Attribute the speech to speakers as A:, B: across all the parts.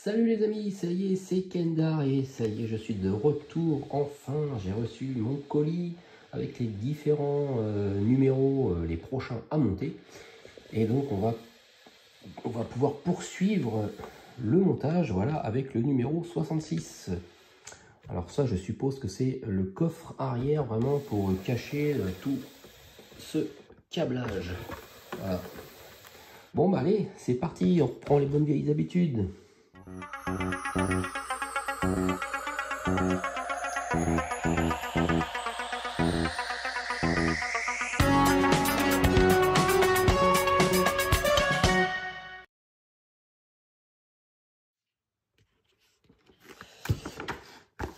A: Salut les amis, ça y est, c'est Kendar et ça y est, je suis de retour. Enfin, j'ai reçu mon colis avec les différents numéros, les prochains à monter. Et donc, on va pouvoir poursuivre le montage, voilà, avec le numéro 66. Alors ça, je suppose que c'est le coffre arrière, vraiment, pour cacher tout ce câblage. Voilà. Bon, bah allez, c'est parti, on reprend les bonnes vieilles habitudes.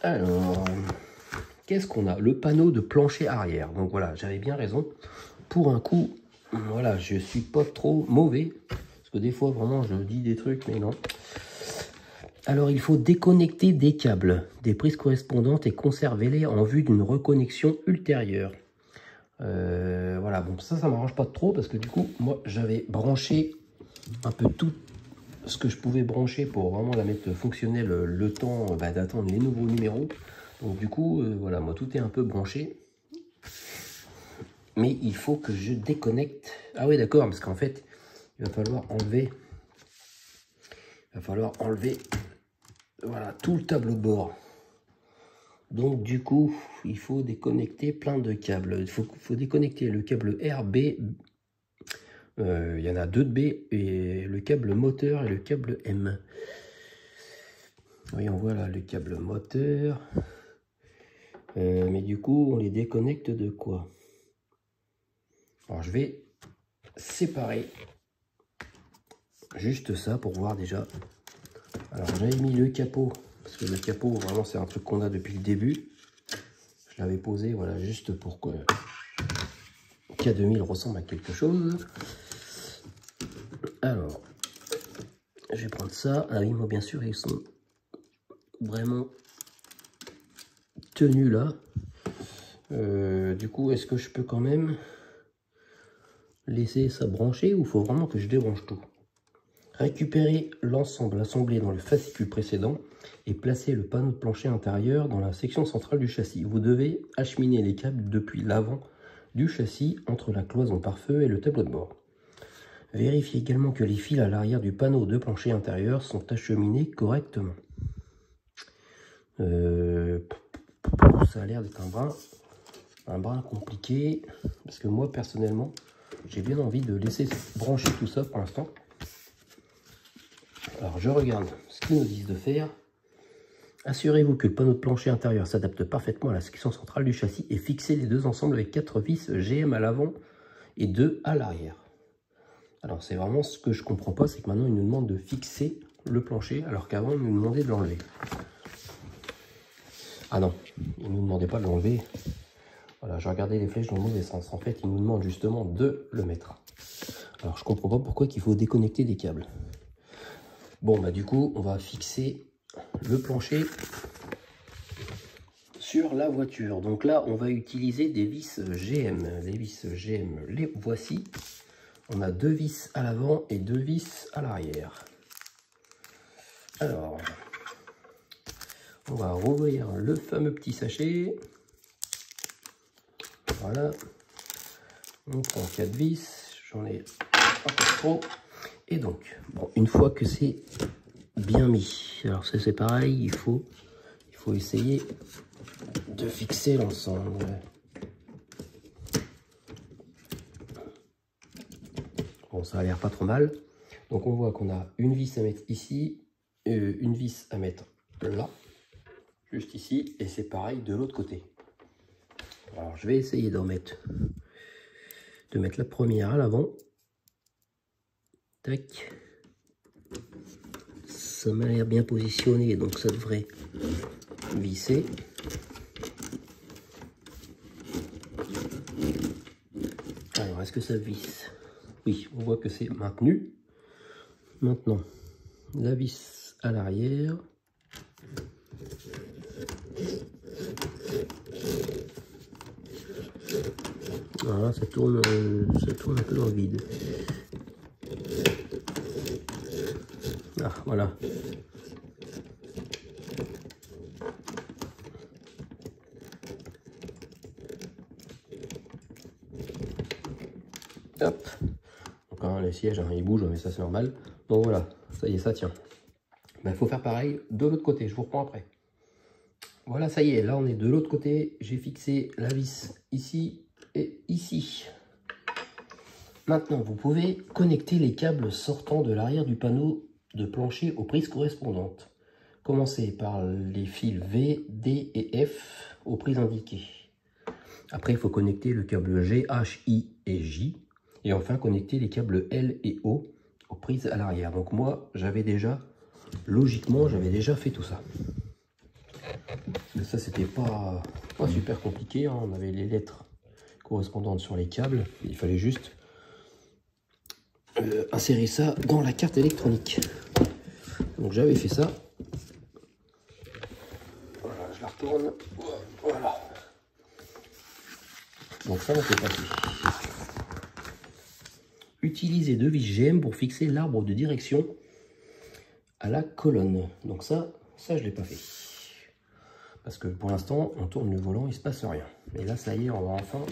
A: Alors, qu'est-ce qu'on a? Le panneau de plancher arrière. Donc voilà, j'avais bien raison. Pour un coup, voilà, je suis pas trop mauvais. Parce que des fois, vraiment, je dis des trucs, mais non. Alors, il faut déconnecter des câbles, des prises correspondantes et conserver-les en vue d'une reconnexion ultérieure. Voilà, bon, ça m'arrange pas trop parce que du coup, moi, j'avais branché un peu tout ce que je pouvais brancher pour vraiment la mettre fonctionnelle le temps d'attendre les nouveaux numéros. Donc du coup, voilà, moi, tout est un peu branché. Mais il faut que je déconnecte. Ah oui, d'accord, parce qu'en fait, il va falloir enlever... voilà, tout le tableau de bord. Donc du coup, il faut déconnecter plein de câbles. Il faut déconnecter le câble RB. Il y en a deux de B, et le câble moteur et le câble M. Oui, on voit là le câble moteur. Mais du coup, on les déconnecte de quoi? Alors, je vais séparer juste ça pour voir déjà. Alors, j'avais mis le capot, parce que le capot, vraiment, c'est un truc qu'on a depuis le début. Je l'avais posé, voilà, juste pour que K2000 ressemble à quelque chose. Alors, je vais prendre ça. Ah oui, moi, bien sûr, ils sont vraiment tenus là. Du coup, est-ce que je peux quand même laisser ça brancher ou il faut vraiment que je débranche tout? Récupérer l'ensemble assemblé dans le fascicule précédent et placer le panneau de plancher intérieur dans la section centrale du châssis. Vous devez acheminer les câbles depuis l'avant du châssis entre la cloison pare-feu et le tableau de bord. Vérifiez également que les fils à l'arrière du panneau de plancher intérieur sont acheminés correctement. Ça a l'air d'être un brin compliqué, parce que moi personnellement j'ai bien envie de laisser brancher tout ça pour l'instant. Alors je regarde ce qu'ils nous disent de faire. Assurez-vous que le panneau de plancher intérieur s'adapte parfaitement à la section centrale du châssis et fixez les deux ensemble avec 4 vis GM à l'avant et 2 à l'arrière. Alors c'est vraiment ce que je comprends pas, c'est que maintenant ils nous demandent de fixer le plancher alors qu'avant ils nous demandaient de l'enlever. Ah non, ils ne nous demandaient pas de l'enlever. Voilà, je regardais les flèches dans le mauvais sens. En fait, ils nous demandent justement de le mettre. Alors, je comprends pas pourquoi il faut déconnecter des câbles. Bon, bah du coup, on va fixer le plancher sur la voiture. Donc là, on va utiliser des vis GM. Les vis GM, les voici. On a 2 vis à l'avant et 2 vis à l'arrière. Alors, on va rouvrir le fameux petit sachet. Voilà, on prend 4 vis, j'en ai un peu trop. Et donc, bon, une fois que c'est bien mis, alors ça c'est pareil, il faut essayer de fixer l'ensemble. Bon, ça a l'air pas trop mal. Donc on voit qu'on a une vis à mettre ici, une vis à mettre là, juste ici, et c'est pareil de l'autre côté. Alors je vais essayer de mettre la première à l'avant. Tac. Ça m'a l'air bien positionné, donc ça devrait visser. Alors est-ce que ça visse? Oui, on voit que c'est maintenu. Maintenant, la vis à l'arrière. Voilà, ça tourne un peu dans le vide. Ah, voilà. Hop. Donc hein, les sièges, hein, ils bougent, mais ça c'est normal. Donc voilà, ça y est, ça tient. Il faut faire pareil de l'autre côté, je vous reprends après. Voilà, ça y est, là on est de l'autre côté. J'ai fixé la vis ici et ici. Maintenant, vous pouvez connecter les câbles sortant de l'arrière du panneau de plancher aux prises correspondantes. Commencez par les fils V, D et F aux prises indiquées. Après, il faut connecter le câble G, H, I et J. Et enfin, connecter les câbles L et O aux prises à l'arrière. Donc moi, j'avais déjà, logiquement, j'avais déjà fait tout ça. Mais ça, c'était pas super compliqué, hein. On avait les lettres correspondantes sur les câbles. Il fallait juste insérer ça dans la carte électronique. Donc j'avais fait ça. Voilà, je la retourne. Voilà. Donc ça, on peut passer. Utilisez 2 vis GM pour fixer l'arbre de direction à la colonne. Donc ça je l'ai pas fait. Parce que pour l'instant, on tourne le volant, il se passe rien. Et là, ça y est, on va enfin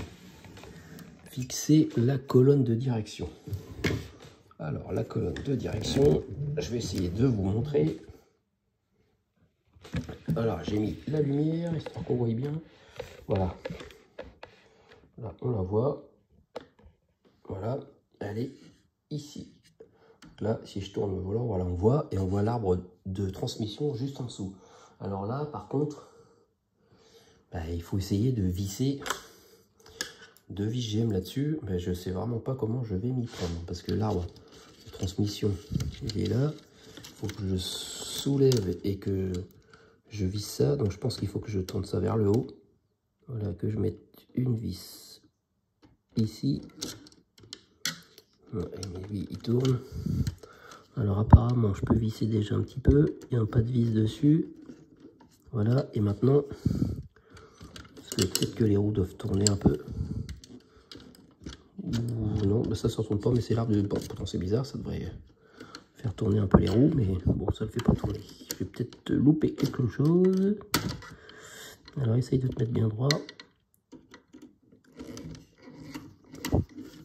A: fixer la colonne de direction. Alors, la colonne de direction, je vais essayer de vous montrer. Alors, j'ai mis la lumière, histoire qu'on voit bien. Voilà. Là, on la voit. Voilà, elle est ici. Là, si je tourne le volant, voilà, on voit. Et on voit l'arbre de transmission juste en dessous. Alors là, par contre, il faut essayer de visser 2 vis GM là-dessus. Je ne sais vraiment pas comment je vais m'y prendre. Parce que l'arbre de transmission, il est là. Il faut que je soulève et que je visse ça. Donc je pense qu'il faut que je tourne ça vers le haut. Voilà, que je mette une vis ici. Ouais, lui, il tourne. Alors apparemment, je peux visser déjà un petit peu. Il n'y a pas de vis dessus. Voilà, et maintenant, peut-être que les roues doivent tourner un peu. Ou non, ça ne tourne pas, mais c'est l'arbre de... Bon, pourtant c'est bizarre, ça devrait faire tourner un peu les roues, mais bon, ça ne le fait pas tourner. Je vais peut-être louper quelque chose. Alors, essaye de te mettre bien droit.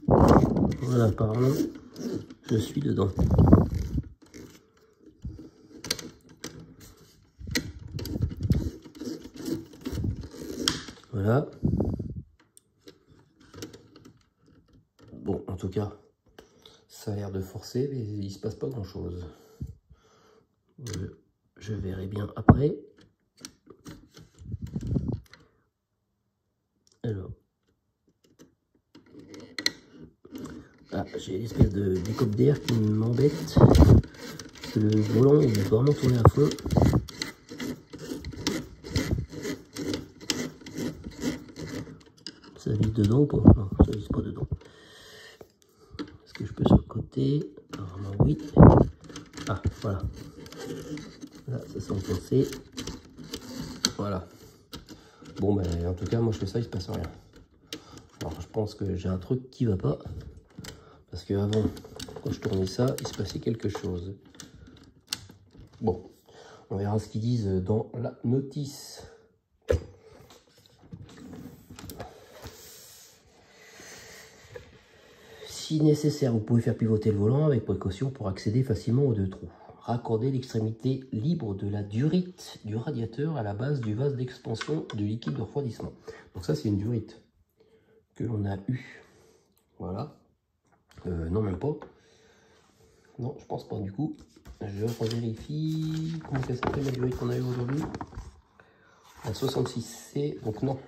A: Voilà, apparemment, je suis dedans. Voilà. Bon, en tout cas, ça a l'air de forcer, mais il ne se passe pas grand-chose. Je verrai bien après. Alors. Ah, j'ai l'espèce de décope d'air qui m'embête. Le volant, il est vraiment tourné à fond. Ça vise dedans ou pas? Non, ça vise pas dedans. Est-ce que je peux sur le côté? Apparemment oui. Ah, voilà. Là, ça s'est enfoncé. Voilà. Bon, en tout cas, moi je fais ça, il se passe rien. Alors, je pense que j'ai un truc qui va pas. Parce que avant, quand je tournais ça, il se passait quelque chose. Bon, on verra ce qu'ils disent dans la notice. Si nécessaire, vous pouvez faire pivoter le volant avec précaution pour accéder facilement aux 2 trous. Raccordez l'extrémité libre de la durite du radiateur à la base du vase d'expansion du liquide de refroidissement. Donc ça, c'est une durite que l'on a eue. Voilà. Non, même pas. Non, je pense pas du coup. Je revérifie. Comment ça s'appelle la durite qu'on a eu aujourd'hui? La 66C. Donc non,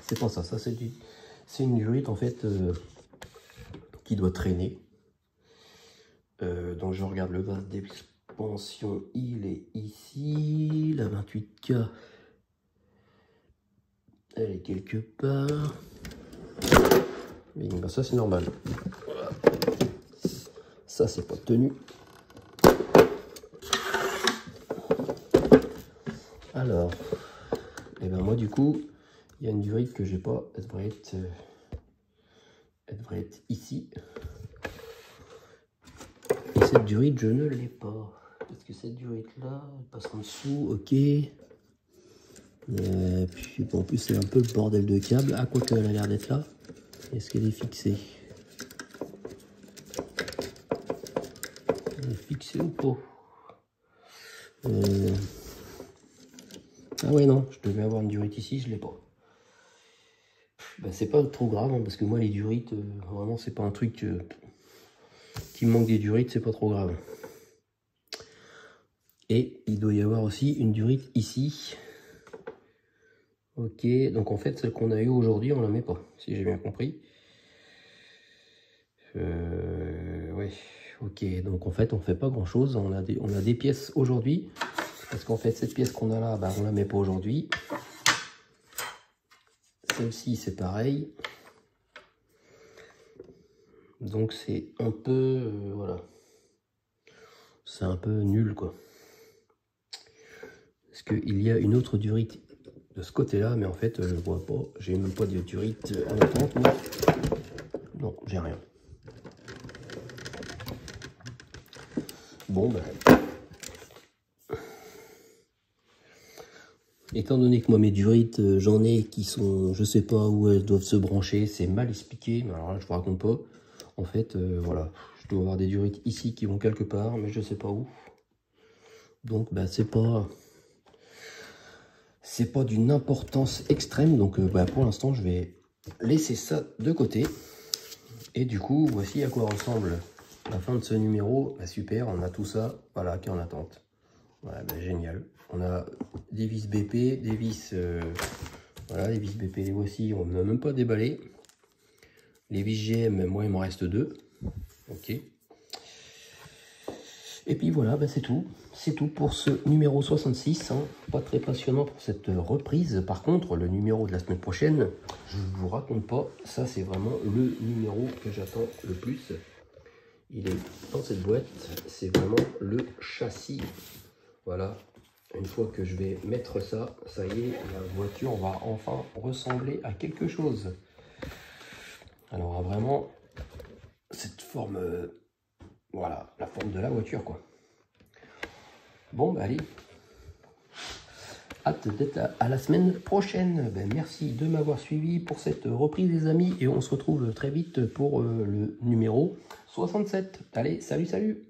A: c'est pas ça. Ça, c'est une durite en fait qui doit traîner. Donc je regarde le vase d'expansion. Il est ici. La 28K. Elle est quelque part. Mais ça c'est normal. Voilà. Ça c'est pas tenu. Alors, et moi du coup, il y a une durite que j'ai pas. Elle devrait être ici. Et cette durite, je ne l'ai pas. Est-ce que cette durite là, elle passe en dessous? Ok. Et puis bon, en plus c'est un peu le bordel de câble. Ah, quoique elle a l'air d'être là. Est-ce qu'elle est fixée? fixé ou pas? Ah ouais, non, je devais avoir une durite ici, je l'ai pas. Ben, c'est pas trop grave, hein, parce que moi, les durites, vraiment, c'est pas un truc qui me manque des durites, c'est pas trop grave. Et il doit y avoir aussi une durite ici. Ok, donc en fait, celle qu'on a eu aujourd'hui, on la met pas, si j'ai bien compris. Ouais, ok, donc en fait, on fait pas grand chose. On a des pièces aujourd'hui. Parce qu'en fait, cette pièce qu'on a là, bah, on la met pas aujourd'hui. Celle-ci, c'est pareil. Donc c'est un peu, voilà. C'est un peu nul, quoi. Parce qu'il y a une autre durite de ce côté-là, mais en fait, je vois pas. J'ai même pas de durite en attente. Non, j'ai rien. Bon, ben. Étant donné que moi, mes durites, j'en ai qui sont, je sais pas où elles doivent se brancher, c'est mal expliqué, mais alors là, je vous raconte pas. En fait, voilà, je dois avoir des durites ici qui vont quelque part, mais je sais pas où. Donc, bah, c'est pas d'une importance extrême, donc bah, pour l'instant, je vais laisser ça de côté. Et du coup, voici à quoi ressemble la fin de ce numéro. Bah, super, on a tout ça, voilà, qui est en attente. Voilà, bah, génial. On a des vis BP, des vis... voilà, les vis BP, les voici, on n'a même pas déballé. Les vis GM, moi, il m'en reste 2. Ok. Et puis voilà, bah, c'est tout. C'est tout pour ce numéro 66. Hein. Pas très passionnant pour cette reprise. Par contre, le numéro de la semaine prochaine, je ne vous raconte pas. Ça, c'est vraiment le numéro que j'attends le plus. Il est dans cette boîte. C'est vraiment le châssis. Voilà. Une fois que je vais mettre ça, ça y est, la voiture va enfin ressembler à quelque chose. Alors, vraiment, cette forme, voilà, la forme de la voiture, quoi. Bon, bah allez, hâte d'être à la semaine prochaine. Ben, merci de m'avoir suivi pour cette reprise, les amis, et on se retrouve très vite pour le numéro 67. Allez, salut, salut!